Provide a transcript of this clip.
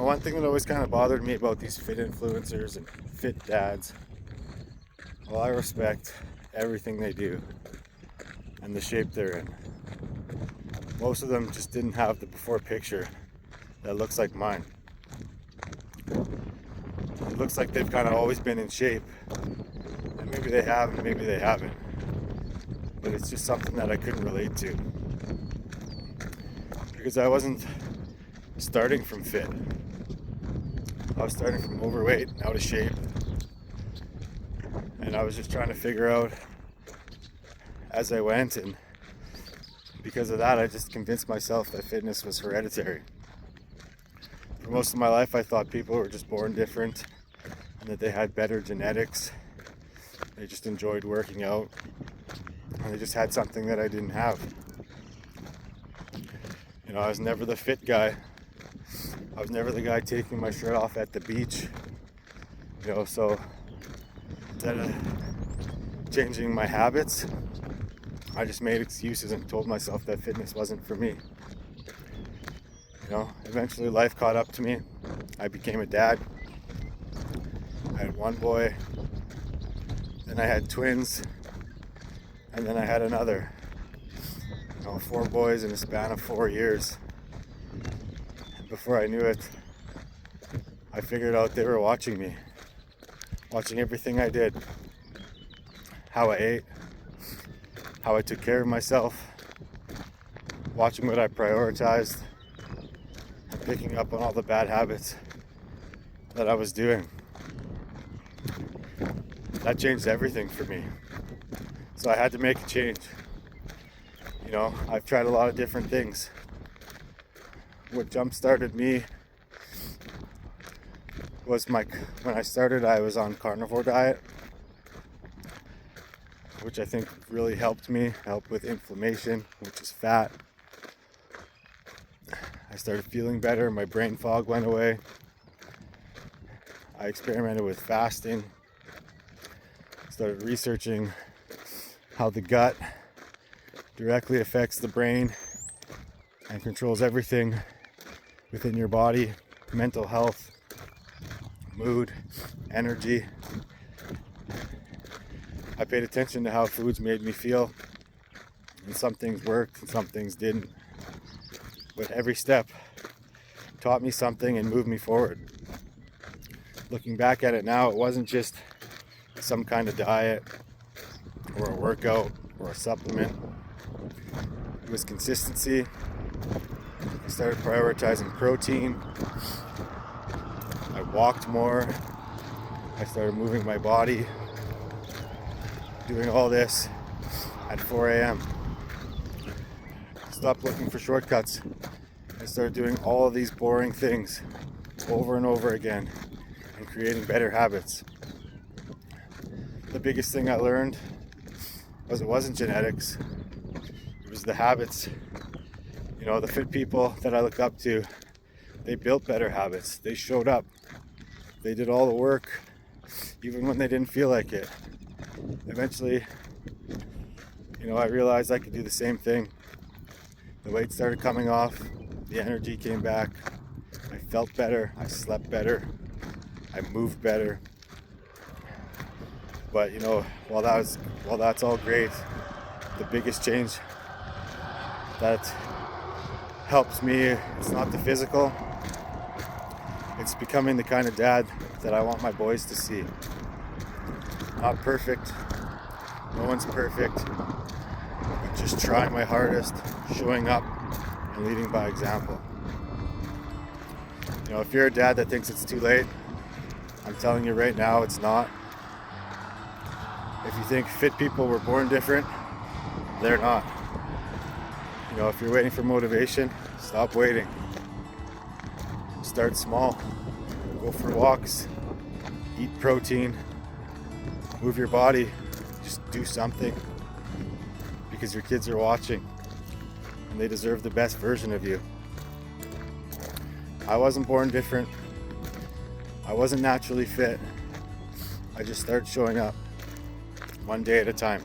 One thing that always kind of bothered me about these fit influencers and fit dads, well, I respect everything they do and the shape they're in. Most of them just didn't have the before picture that looks like mine. It looks like they've kind of always been in shape, and maybe they have and maybe they haven't, but it's just something that I couldn't relate to because I wasn't starting from fit. I was starting from overweight, out of shape, and I was just trying to figure out as I went, and because of that I just convinced myself that fitness was hereditary. For most of my life I thought people were just born different and that they had better genetics. They just enjoyed working out and they just had something that I didn't have. I was never the fit guy. I was never the guy taking my shirt off at the beach. So instead of changing my habits, I just made excuses and told myself that fitness wasn't for me. Eventually life caught up to me. I became a dad. I had one boy, then I had twins, and then I had another. 4 boys in a span of 4 years. And before I knew it, I figured out they were watching me, watching everything I did, how I ate, how I took care of myself, watching what I prioritized, and picking up on all the bad habits that I was doing. That changed everything for me. So I had to make a change. I've tried a lot of different things. What jump-started me was when I started, I was on carnivore diet, which I think really helped with inflammation, which is fat. I started feeling better, my brain fog went away. I experimented with fasting, started researching how the gut directly affects the brain and controls everything within your body: mental health, mood, energy. I paid attention to how foods made me feel, and some things worked and some things didn't. But every step taught me something and moved me forward. Looking back at it now, it wasn't just some kind of diet or a workout or a supplement. It was consistency. I started prioritizing protein. I walked more. I started moving my body. Doing all this at 4 a.m. Stopped looking for shortcuts. I started doing all of these boring things over and over again and creating better habits. The biggest thing I learned was it wasn't genetics. It was the habits. The fit people that I looked up to, they built better habits. They showed up. They did all the work, even when they didn't feel like it. Eventually, I realized I could do the same thing. The weight started coming off. The energy came back. I felt better. I slept better. I moved better. But while that's all great, the biggest change that helps me, it's not the physical. It's becoming the kind of dad that I want my boys to see. Not perfect. No one's perfect. But just trying my hardest, showing up, and leading by example. If you're a dad that thinks it's too late, I'm telling you right now, it's not. If you think fit people were born different, they're not. If you're waiting for motivation, stop waiting. Start small. Go for walks. Eat protein. Move your body. Just do something. Because your kids are watching. And they deserve the best version of you. I wasn't born different. I wasn't naturally fit. I just started showing up. One day at a time.